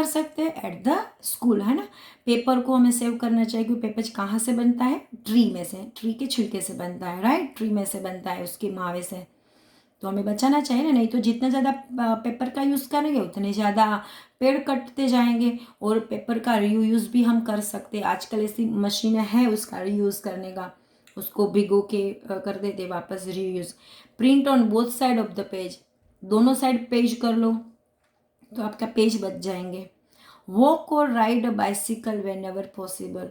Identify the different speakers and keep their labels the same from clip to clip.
Speaker 1: कर सकते हैं? एट द स्कूल, है ना। पेपर को हमें सेव करना चाहिए, क्योंकि पेपर कहाँ से बनता है? ट्री में से, ट्री के छिलके से बनता है, राइट। ट्री में से बनता है, उसके मावे से। तो हमें बचाना चाहिए ना, नहीं तो जितना ज़्यादा पेपर का यूज़ करेंगे उतने ज़्यादा पेड़ कटते जाएंगे। और पेपर का रीयूज़ भी हम कर सकते हैं, आजकल ऐसी मशीनें हैं उसका रीयूज़ करने का। उसको भिगो के कर देते वापस reuse. Print on both side of the page, दोनों साइड पेज कर लो तो आपका पेज बच जाएंगे। Walk or ride a bicycle whenever possible,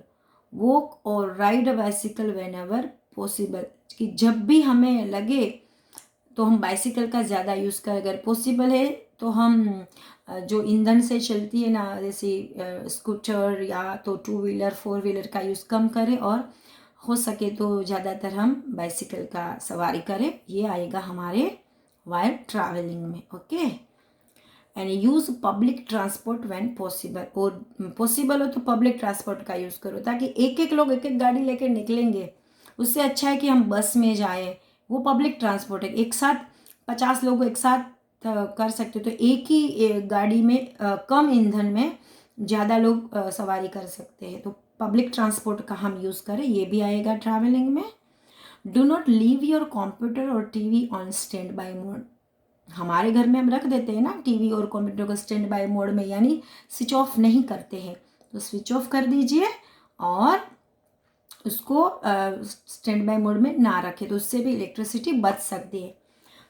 Speaker 1: walk or ride a bicycle whenever possible, कि जब भी हमें लगे तो हम बाइसिकल का ज़्यादा यूज़ करें। अगर पॉसिबल है तो हम जो ईंधन से चलती है ना, जैसे स्कूटर या तो 2 व्हीलर 4 व्हीलर का यूज़ कम करें, और हो सके तो ज़्यादातर हम बाइसिकल का सवारी करें। ये आएगा हमारे वाइल ट्रैवलिंग में, okay. And use public transport when possible, और पॉसिबल हो तो पब्लिक ट्रांसपोर्ट का यूज़ करो, ताकि एक एक लोग एक एक गाड़ी लेकर निकलेंगे, उससे अच्छा है कि हम बस में जाएं। वो पब्लिक ट्रांसपोर्ट है, एक साथ 50 लोग एक साथ कर सकते हो, तो एक ही गाड़ी में कम ईंधन में ज़्यादा लोग सवारी कर सकते हैं। तो पब्लिक ट्रांसपोर्ट का हम यूज़ करें, ये भी आएगा ट्रैवलिंग में। Do not leave your computer or TV on standby mode, हमारे घर में हम रख देते हैं ना टीवी और कंप्यूटर को स्टैंड बाय मोड में, यानी स्विच ऑफ नहीं करते हैं। तो स्विच ऑफ कर दीजिए और उसको स्टैंड बाय मोड में ना रखें, तो उससे भी इलेक्ट्रिसिटी बच सकती है।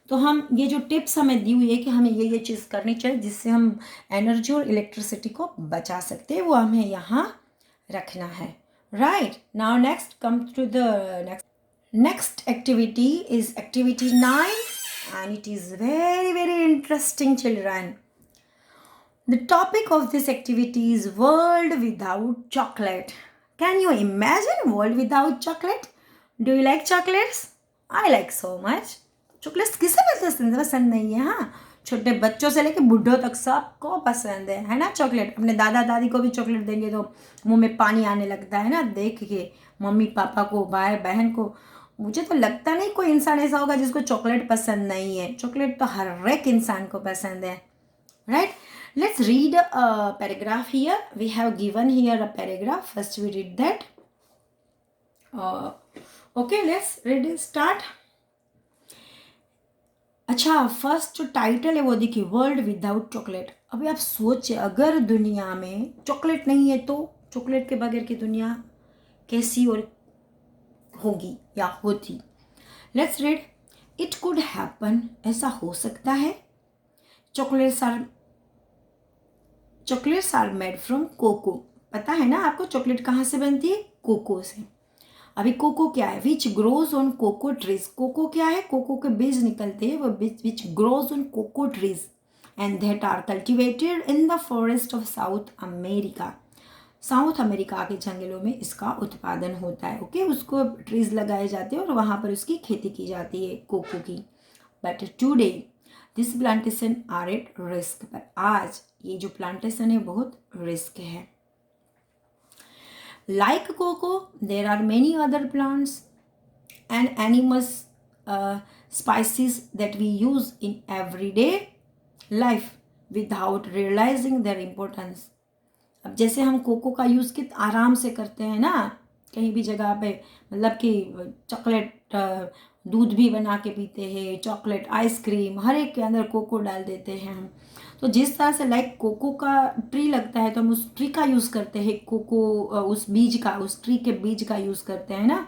Speaker 1: तो हम ये जो टिप्स हमें दी हुई है कि हमें ये चीज़ करनी चाहिए जिससे हम एनर्जी और इलेक्ट्रिसिटी को बचा सकते हैं, वो हमें यहाँ रखना है, right. Now next come to the next activity is activity 9, and it is very very interesting, children. The topic of this activity is world without chocolate. Can you imagine world without chocolate? Do you like chocolates? I like so much. Chocolates किसे पसंद नहीं है? हाँ, छोटे बच्चों से लेके बूढ़ों तक सबको पसंद है ना चॉकलेट। अपने दादा दादी को भी चॉकलेट देंगे तो मुंह में पानी आने लगता है ना देख के, मम्मी पापा को, भाई बहन को। मुझे तो लगता नहीं कोई इंसान ऐसा होगा जिसको चॉकलेट पसंद नहीं है। चॉकलेट तो हर एक इंसान को पसंद है, right? Let's read a paragraph here. We have given here a paragraph. First we read that. Okay, let's read it. Start. अच्छा, फर्स्ट जो टाइटल है वो देखिए, वर्ल्ड विदाउट चॉकलेट। अभी आप सोचिए, अगर दुनिया में चॉकलेट नहीं है तो चॉकलेट के बगैर की दुनिया कैसी और होगी या होती। Let's read. It could happen, ऐसा हो सकता है। Chocolates are made from cocoa, पता है ना आपको चॉकलेट कहाँ से बनती है? कोको से। अभी कोको क्या है? Which grows on cocoa trees. Cocoa क्या है? कोको के बीज निकलते हैं, वो बीज which grows on cocoa trees and that are cultivated in the forest of South America. साउथ अमेरिका के जंगलों में इसका उत्पादन होता है, ओके। उसको ट्रीज लगाए जाते हैं और वहाँ पर उसकी खेती की जाती है कोको की। But today this plantation are at risk, पर आज ये जो प्लांटेशन है बहुत रिस्क है। Like cocoa, there are many other plants and animals, spices that we use in everyday life without realizing their importance. अब जैसे हम कोको का यूज़ कित आराम से करते हैं ना, कहीं भी जगह पे, मतलब कि चॉकलेट दूध भी बना के पीते हैं, चॉकलेट आइसक्रीम हर एक के अंदर कोको डाल देते हैं हम। तो जिस तरह से लाइक कोको का ट्री लगता है तो हम उस ट्री का यूज़ करते हैं, कोको उस बीज का, उस ट्री के बीज का यूज़ करते हैं ना।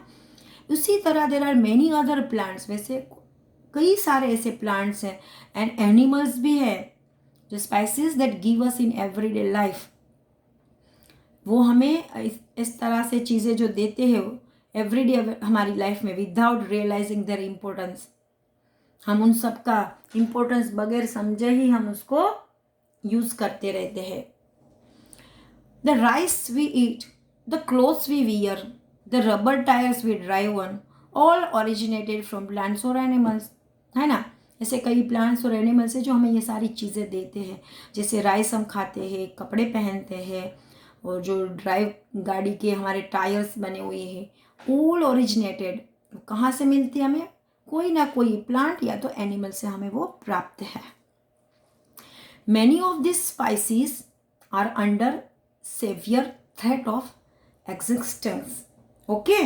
Speaker 1: उसी तरह there are many other plants, वैसे कई सारे ऐसे प्लांट्स हैं एंड एनिमल्स भी है जो spices that give us in everyday life. वो हमें इस तरह से चीज़ें जो देते हैं एवरीडे हमारी लाइफ में विदाउट रियलाइजिंग देयर इम्पोर्टेंस। हम उन सब का इम्पोर्टेंस बगैर समझे ही हम उसको यूज़ करते रहते हैं। The rice we eat, the clothes we wear, the rubber tyres we drive on, all originated from plants और एनिमल्स, है ना। ऐसे कई प्लांट्स और एनिमल्स हैं जो हमें ये सारी चीज़ें देते हैं। जैसे राइस हम खाते हैं, कपड़े पहनते हैं, और जो ड्राइव गाड़ी के हमारे टायर्स बने हुए हैं, ऑल ओरिजिनेटेड कहाँ से मिलती है हमें? कोई ना कोई प्लांट या तो एनिमल से हमें वो प्राप्त है। Many of this spices are under severe threat of existence. Okay,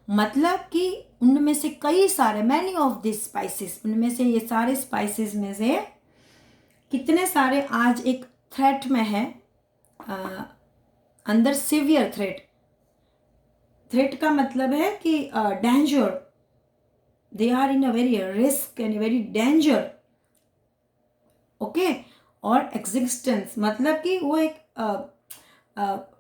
Speaker 1: मतलब कि उनमें से कई सारे, मैनी ऑफ दिस स्पाइसेस, उनमें से ये सारे स्पाइसेस में से कितने सारे आज एक थ्रेट में है, अंदर सिवियर थ्रेट। थ्रेट का मतलब है कि danger, they are in a very risk and very danger. Okay, और एग्जिस्टेंस मतलब कि वो एक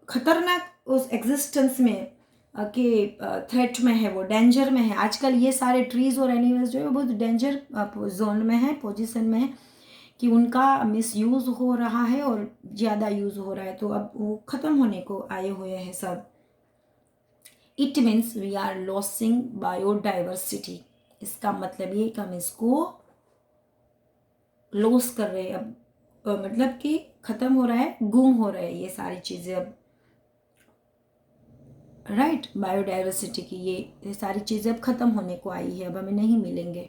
Speaker 1: खतरनाक उस एग्जिस्टेंस में के थ्रेट में है, वो डेंजर में है। आजकल ये सारे ट्रीज और एनिमल्स जो है बहुत डेंजर जोन में है, पोजीशन में है, कि उनका मिसयूज़ हो रहा है और ज़्यादा यूज़ हो रहा है, तो अब वो ख़त्म होने को आए हुए हैं सब। It means we are losing biodiversity. इसका मतलब ये कि हम इसको लॉस कर रहे हैं अब, मतलब कि ख़त्म हो रहा है, गुम हो रहा है ये सारी चीज़ें अब, राइट। बायोडाइवर्सिटी की ये सारी चीज़ें अब ख़त्म होने को आई है, अब हमें नहीं मिलेंगे।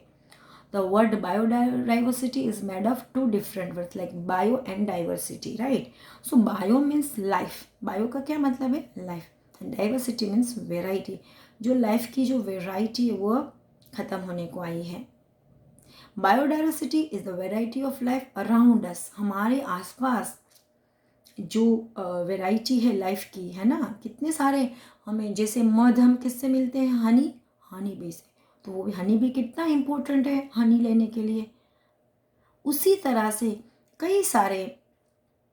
Speaker 1: The word biodiversity is made of two different words like bio and diversity, right. So bio means life, bio का क्या मतलब है, life, and diversity means variety. जो लाइफ की जो वेराइटी है वो ख़त्म होने को आई है। Biodiversity is the variety of life around us, हमारे आसपास जो वेराइटी है लाइफ की, है ना। कितने सारे हमें, जैसे मध हम किससे मिलते हैं, हनी बी से, तो वो भी हनी भी कितना इम्पोर्टेंट है हनी लेने के लिए। उसी तरह से कई सारे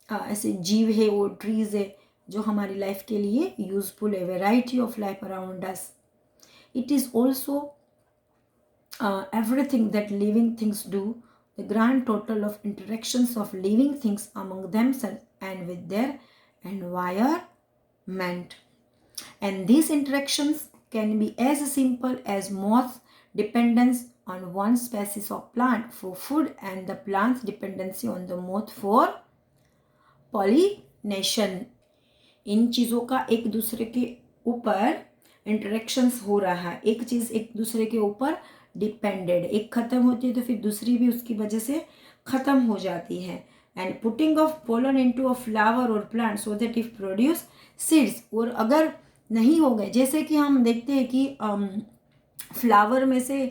Speaker 1: ऐसे जीव है, वो ट्रीज है जो हमारी लाइफ के लिए यूजफुल है। Variety of life around us. It is also everything that living things do, the grand total of interactions of living things among themselves and with their environment. And these interactions can be as simple as moth dependence on one species of plant for food and the plant's dependency on the moth for pollination. इन चीज़ों का एक दूसरे के ऊपर interactions हो रहा है, एक चीज़ एक दूसरे के ऊपर डिपेंडेड, एक ख़त्म होती है तो फिर दूसरी भी उसकी वजह से ख़त्म हो जाती है। And putting of pollen into a flower or plant so that if produce seeds, और अगर नहीं हो गए, जैसे कि हम देखते हैं कि फ्लावर में से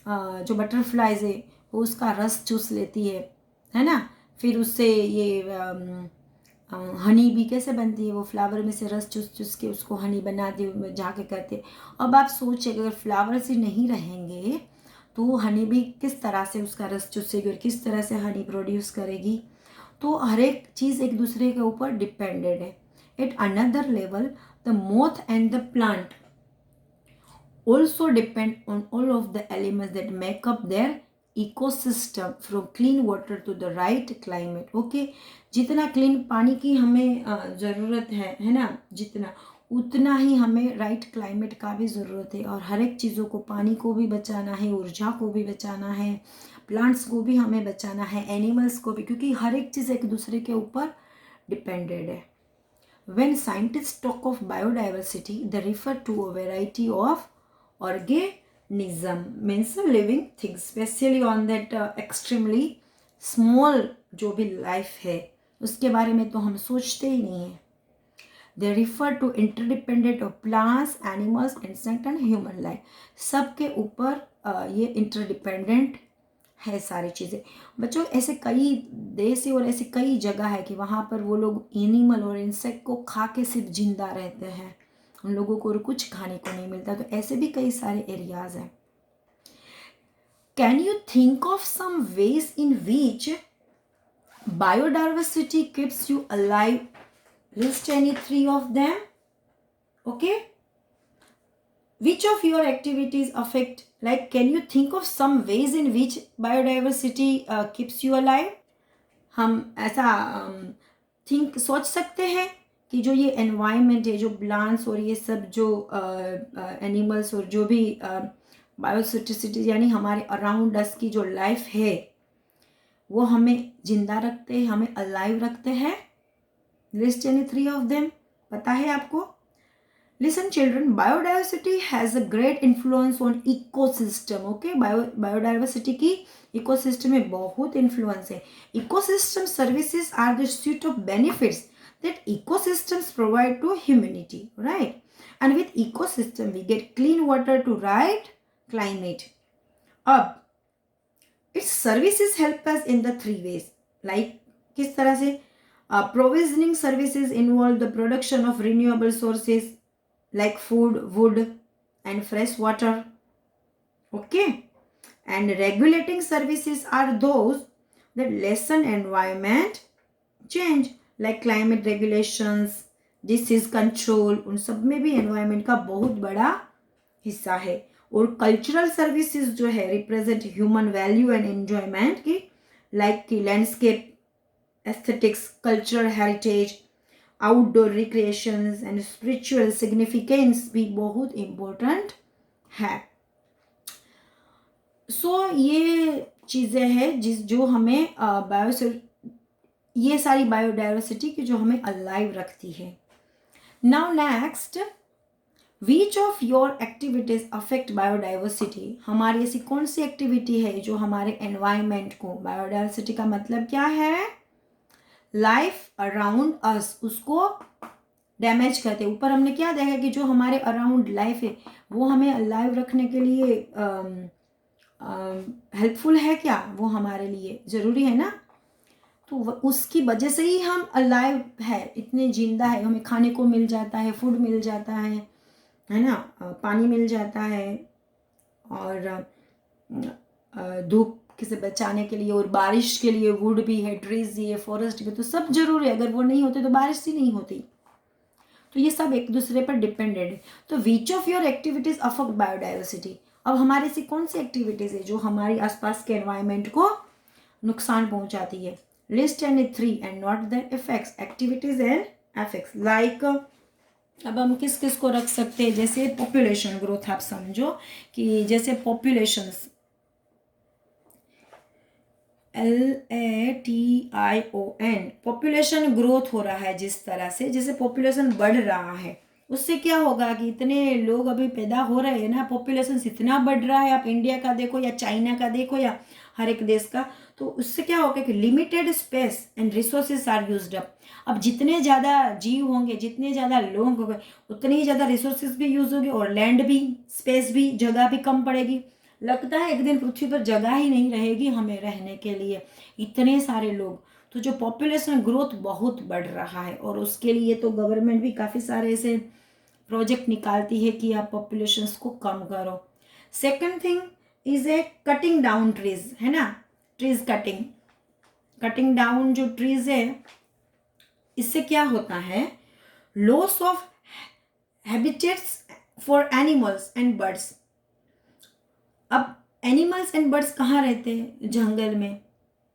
Speaker 1: जो बटरफ्लाइज है वो उसका रस चूस लेती है ना, फिर उससे ये हनी भी कैसे बनती है, वो फ्लावर में से रस चूस चूस के उसको हनी बनाते जाके करते। अब आप सोचिए अगर फ्लावर्स ही नहीं रहेंगे तो हनी भी किस तरह से उसका रस चूसेगी और किस तरह से हनी प्रोड्यूस करेगी। तो हर एक चीज़ एक दूसरे के ऊपर डिपेंडेड है। At another level the moth and the plant also depend on all of the elements that make up their ecosystem from clean water to the right climate. Okay, जितना क्लीन पानी की हमें ज़रूरत है ना, जितना उतना ही हमें राइट क्लाइमेट का भी ज़रूरत है। और हर एक चीज़ों को, पानी को भी बचाना है, ऊर्जा को भी बचाना है, प्लांट्स को भी हमें बचाना है, एनिमल्स को भी, क्योंकि हर एक चीज़ एक दूसरे के ऊपर डिपेंडेड है। When scientists talk of biodiversity, they refer to a variety of organism, means living things, especially on that extremely small जो भी life है उसके बारे में तो हम सोचते ही नहीं है। They refer to interdependent of plants, animals, insect and human life. सबके ऊपर ये interdependent है सारी चीज़ें। बच्चों ऐसे कई देश है और ऐसी कई जगह है कि वहाँ पर वो लोग एनिमल और इंसेक्ट को खा के सिर्फ जिंदा रहते हैं, उन लोगों को और कुछ खाने को नहीं मिलता। तो ऐसे भी कई सारे एरियाज हैं। Can you think of some ways in which biodiversity keeps you alive? List any 3 of them. Okay, which of your activities affect, like can you think of some ways in which biodiversity keeps you alive? हम ऐसा सोच सकते हैं कि जो ये environment है, जो प्लांट्स और ये सब जो एनिमल्स और जो भी बायोसिटिसिटी यानी हमारे अराउंड अस की जो लाइफ है वो हमें जिंदा रखते हैं, हमें अलाइव रखते हैं। लिस्ट एनी 3 of them, पता है आपको? Listen children, biodiversity has a great influence on ecosystem. Okay, biodiversity की ecosystem में बहुत influence है. Ecosystem services are the suite of benefits that ecosystems provide to humanity, right? And with ecosystem we get clean water to right climate. अब its services help us in the three ways. Like किस तरह से? Provisioning services involve the production of renewable sources like food, wood, and fresh water. Okay. And regulating services are those that lessen environment change, like climate regulations, disease control. उन सब में भी environment का बहुत बड़ा हिस्सा है. और कल्चरल सर्विसेज जो है represent human value and enjoyment की, लाइक की landscape aesthetics, cultural heritage, outdoor recreations and spiritual significance भी बहुत इम्पोर्टेंट है. सो ये चीज़ें हैं जो हमें ये सारी बायोडाइवर्सिटी की जो हमें अलाइव रखती है. Now next, which of your activities affect biodiversity. हमारी ऐसी कौन सी एक्टिविटी है जो हमारे एनवायरमेंट को, बायोडाइवर्सिटी का मतलब क्या है, लाइफ अराउंड अस, उसको डैमेज करते. ऊपर हमने क्या देखा कि जो हमारे अराउंड लाइफ है वो हमें अलाइव रखने के लिए हेल्पफुल है क्या, वो हमारे लिए ज़रूरी है ना. तो उसकी वजह से ही हम अलाइव है, इतने जिंदा है. हमें खाने को मिल जाता है, फूड मिल जाता है ना, पानी मिल जाता है, और धूप से बचाने के लिए और बारिश के लिए वुड भी है, ट्रीज भी है, फॉरेस्ट भी, तो सब जरूरी है. अगर वो नहीं होते तो बारिश ही नहीं होती. तो ये सब एक दूसरे पर डिपेंडेंट है. तो which of your activities affect biodiversity. अब हमारे से कौन सी एक्टिविटीज है जो हमारी आसपास के एनवायरमेंट को नुकसान पहुंचाती है. List and 3 and not the effects, activities and effects. Like अब हम किस किस को रख सकते हैं, जैसे पॉपुलेशन ग्रोथ. आप समझो कि जैसे पॉपुलेशंस, LATION, पॉपुलेशन ग्रोथ हो रहा है जिस तरह से, जैसे पॉपुलेशन बढ़ रहा है, उससे क्या होगा कि इतने लोग अभी पैदा हो रहे हैं ना, पॉपुलेशन इतना बढ़ रहा है. आप इंडिया का देखो या चाइना का देखो या हर एक देश का, तो उससे क्या होगा कि limited space and resources are used up. अब जितने ज़्यादा जीव होंगे, जितने ज़्यादा लोग होंगे, उतने ही ज़्यादा रिसोर्सेज भी यूज होंगे, और लैंड भी, स्पेस भी, जगह भी कम पड़ेगी. लगता है एक दिन पृथ्वी पर जगह ही नहीं रहेगी हमें रहने के लिए, इतने सारे लोग. तो जो पॉपुलेशन ग्रोथ बहुत बढ़ रहा है, और उसके लिए तो गवर्नमेंट भी काफ़ी सारे ऐसे प्रोजेक्ट निकालती है कि आप पॉपुलेशंस को कम करो. Second thing is a cutting down trees, है ना, ट्रीज कटिंग डाउन जो ट्रीज है, इससे क्या होता है, loss of habitats for animals and birds. अब एनिमल्स एंड बर्ड्स कहाँ रहते हैं, जंगल में,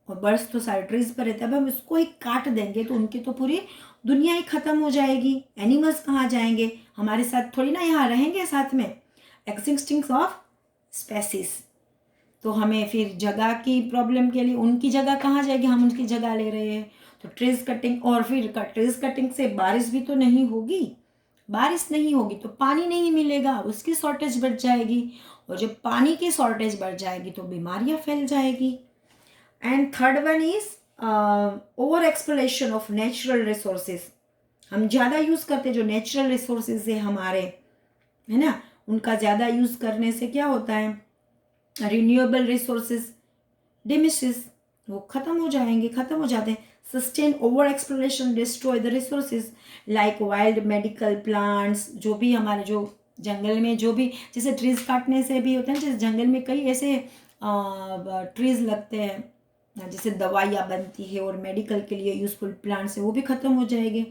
Speaker 1: और बर्ड्स तो सारे ट्रीज पर रहते हैं. अब हम इसको ही काट देंगे तो उनकी तो पूरी दुनिया ही खत्म हो जाएगी. एनिमल्स कहाँ जाएंगे, हमारे साथ थोड़ी ना यहाँ रहेंगे साथ में. Extinction of species. तो हमें फिर जगह की प्रॉब्लम के लिए उनकी जगह कहाँ जाएगी, हम उनकी जगह ले रहे हैं. तो ट्रीज कटिंग, और फिर ट्रीज कटिंग से बारिश भी तो नहीं होगी. बारिश नहीं होगी तो पानी नहीं मिलेगा, उसकी शॉर्टेज बढ़ जाएगी, और जब पानी की शॉर्टेज बढ़ जाएगी तो बीमारियां फैल जाएगी. And third one is over exploration of natural resources. हम ज़्यादा यूज़ करते हैं जो नेचुरल रिसोर्सेज है हमारे, है ना, उनका ज़्यादा यूज़ करने से क्या होता है, रिन्यूएबल रिसोर्सेज डिमिशेस, वो ख़त्म हो जाएंगे, ख़त्म हो जाते हैं. Sustain over exploration destroy the resources, like wild medical plants. जो भी हमारे जो जंगल में जो भी, जैसे ट्रीज काटने से भी होता है, जैसे जंगल में कई ऐसे ट्रीज लगते हैं जैसे दवाइयाँ बनती है और मेडिकल के लिए यूजफुल प्लांट्स है, वो भी ख़त्म हो जाएंगे.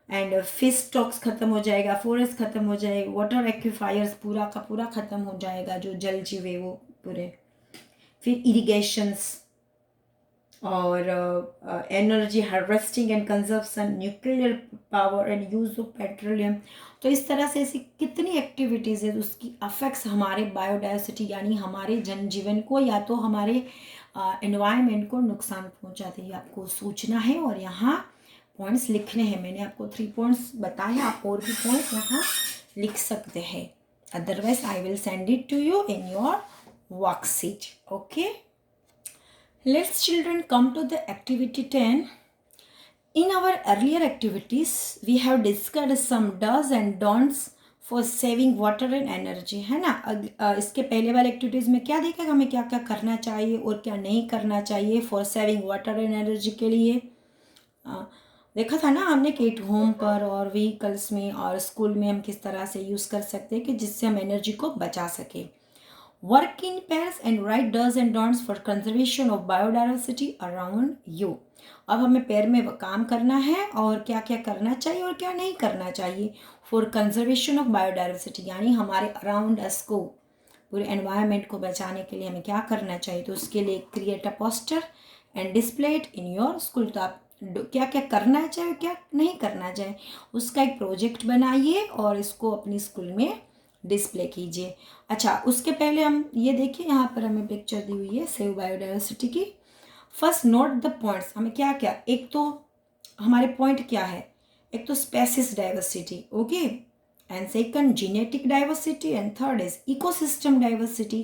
Speaker 1: एंड फिश स्टॉक्स ख़त्म हो जाएगा, फॉरेस्ट ख़त्म हो जाएगा, वाटर एक्विफायर्स पूरा का पूरा ख़त्म हो जाएगा, जो जल जीव है वो पूरे. फिर इरिगेशंस और energy harvesting and conservation, nuclear power and use of petroleum. तो इस तरह से ऐसी कितनी एक्टिविटीज़ है उसकी अफेक्ट्स हमारे बायोडाइवर्सिटी यानी हमारे जनजीवन को या तो हमारे एनवायरनमेंट को नुकसान पहुंचाती है. आपको सोचना है और यहाँ पॉइंट्स लिखने हैं। मैंने आपको 3 पॉइंट्स बताए, आप और भी पॉइंट्स यहाँ लिख सकते हैं। Otherwise I will send it to you in your worksheet. Okay, let's children come to the activity 10. In our earlier activities, we have discussed some do's and don'ts for saving water and energy, है ना. इसके पहले वाले activities में क्या देखा, हमें क्या क्या करना चाहिए और क्या नहीं करना चाहिए for saving water and energy के लिए. देखा था ना हमने कि होम पर और व्हीकल्स में और स्कूल में हम किस तरह से यूज़ कर सकते हैं कि जिससे हम एनर्जी को बचा सकें. Work in pairs and write do's and don'ts for conservation of biodiversity around you. अब हमें पेयर में काम करना है और क्या क्या करना चाहिए और क्या नहीं करना चाहिए फॉर कंजर्वेशन ऑफ बायोडाइवर्सिटी, यानी हमारे अराउंड अस को, पूरे एनवायरनमेंट को बचाने के लिए हमें क्या करना चाहिए. तो उसके लिए create a poster and display it in your school. तो आप क्या क्या करना चाहिए और क्या नहीं करना चाहिए उसका एक प्रोजेक्ट बनाइए और इसको अपनी स्कूल में डिस्प्ले कीजिए. अच्छा, उसके पहले हम ये देखिए, यहाँ पर हमें पिक्चर दी हुई है सेव बायोडाइवर्सिटी की. First note the points. हमें क्या क्या, एक तो हमारे पॉइंट क्या है, एक तो species diversity, okay, and second genetic diversity and third is ecosystem diversity.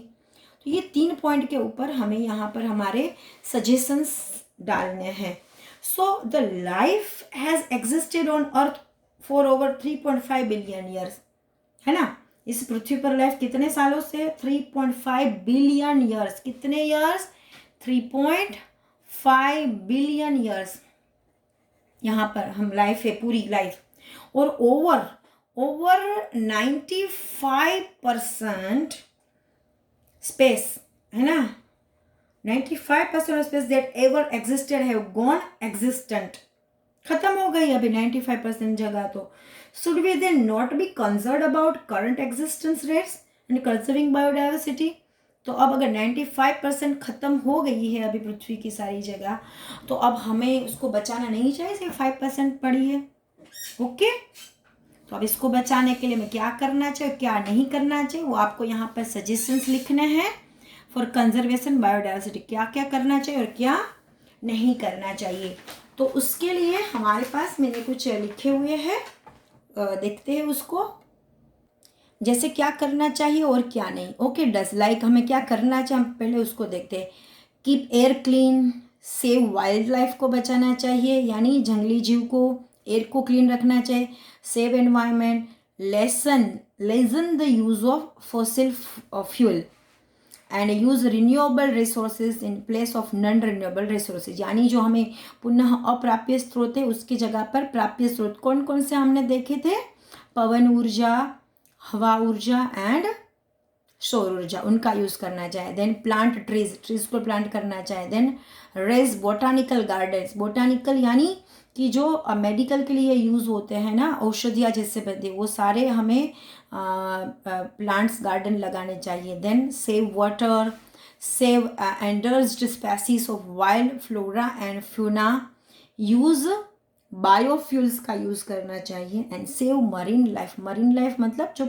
Speaker 1: तो ये 3 पॉइंट के ऊपर हमें यहाँ पर हमारे सजेशंस डालने हैं. So the life has existed on earth for over 3.5 billion years, है ना. इस पृथ्वी पर लाइफ कितने सालों से, 3.5 बिलियन ईयर्स. कितने ईयर्स, 3.5 बिलियन ईयर्स यहाँ पर हम लाइफ है, पूरी लाइफ. और ओवर 95% स्पेस, है ना, 95% of space that ever existed have gone existent, खत्म हो गई अभी 95% जगह. तो should we then not be concerned about current existence rates and conserving biodiversity? तो अब अगर 95% ख़त्म हो गई है अभी पृथ्वी की सारी जगह, तो अब हमें उसको बचाना नहीं चाहिए, सिर्फ 5% पड़ी है. ओके, तो अब इसको बचाने के लिए हमें क्या करना चाहिए क्या नहीं करना चाहिए वो आपको यहाँ पर सजेशंस लिखने हैं फॉर कंजर्वेशन बायोडाइवर्सिटी. क्या क्या करना चाहिए और क्या नहीं करना चाहिए. तो उसके लिए हमारे पास मैंने कुछ लिखे हुए हैं, देखते हैं उसको. जैसे क्या करना चाहिए और क्या नहीं. ओके, डस लाइक हमें क्या करना चाहिए, हम पहले उसको देखते हैं. Keep air clean, save wild life को बचाना चाहिए, यानी जंगली जीव को, एयर को क्लीन रखना चाहिए. Save environment, lesson the use of fossil fuel and use renewable resources in place of non renewable resources, यानी जो हमें पुनः अप्राप्य स्रोत है उसकी जगह पर प्राप्य स्रोत कौन कौन से हमने देखे थे, पवन ऊर्जा, हवा ऊर्जा एंड सौर ऊर्जा, उनका यूज़ करना चाहिए. देन प्लांट ट्रीज को प्लांट करना चाहिए. Then raise botanical gardens, botanical यानी कि जो मेडिकल के लिए यूज़ होते हैं ना, औषधियाँ जिससे बनती, वो सारे हमें प्लांट्स गार्डन लगाने चाहिए. Then save water, save endangered species of wild flora and fauna, use biofuels का यूज़ करना चाहिए. And save marine life, marine life मतलब जो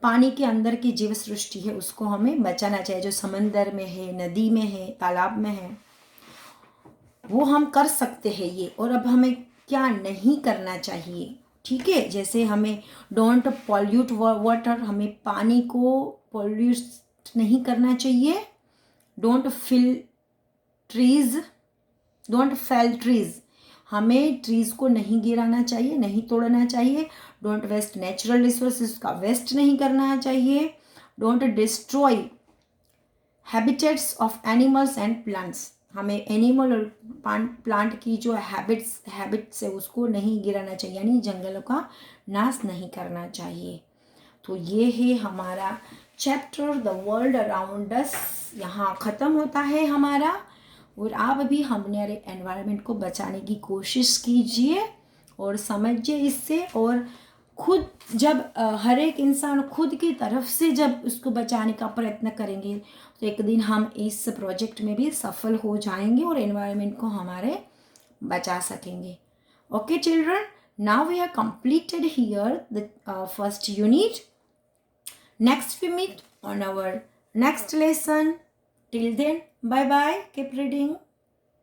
Speaker 1: पानी के अंदर की जीव सृष्टि है उसको हमें बचाना चाहिए, जो समंदर में है, नदी में है, तालाब में है, वो हम कर सकते हैं ये. और अब हमें क्या नहीं करना चाहिए, ठीक है. जैसे हमें डोंट पॉल्यूट वाटर, हमें पानी को पॉल्यूट नहीं करना चाहिए. डोंट फेल ट्रीज, हमें ट्रीज़ को नहीं गिराना चाहिए, नहीं तोड़ना चाहिए. डोंट वेस्ट नेचुरल रिसोर्सेज का वेस्ट नहीं करना चाहिए. Don't destroy habitats of animals and plants, हमें एनिमल और प्लांट की जो हैबिट्स है उसको नहीं गिराना चाहिए, यानी जंगलों का नाश नहीं करना चाहिए. तो ये है हमारा chapter the world around us, यहाँ ख़त्म होता है हमारा. और आप भी हमारे एनवायरनमेंट को बचाने की कोशिश कीजिए और समझिए इससे. और खुद जब हर एक इंसान खुद की तरफ से जब उसको बचाने का प्रयत्न करेंगे तो एक दिन हम इस प्रोजेक्ट में भी सफल हो जाएंगे और एनवायरनमेंट को हमारे बचा सकेंगे. Okay children, now we have completed here the first unit. Next we meet on our next lesson. Till then, bye bye. Keep reading.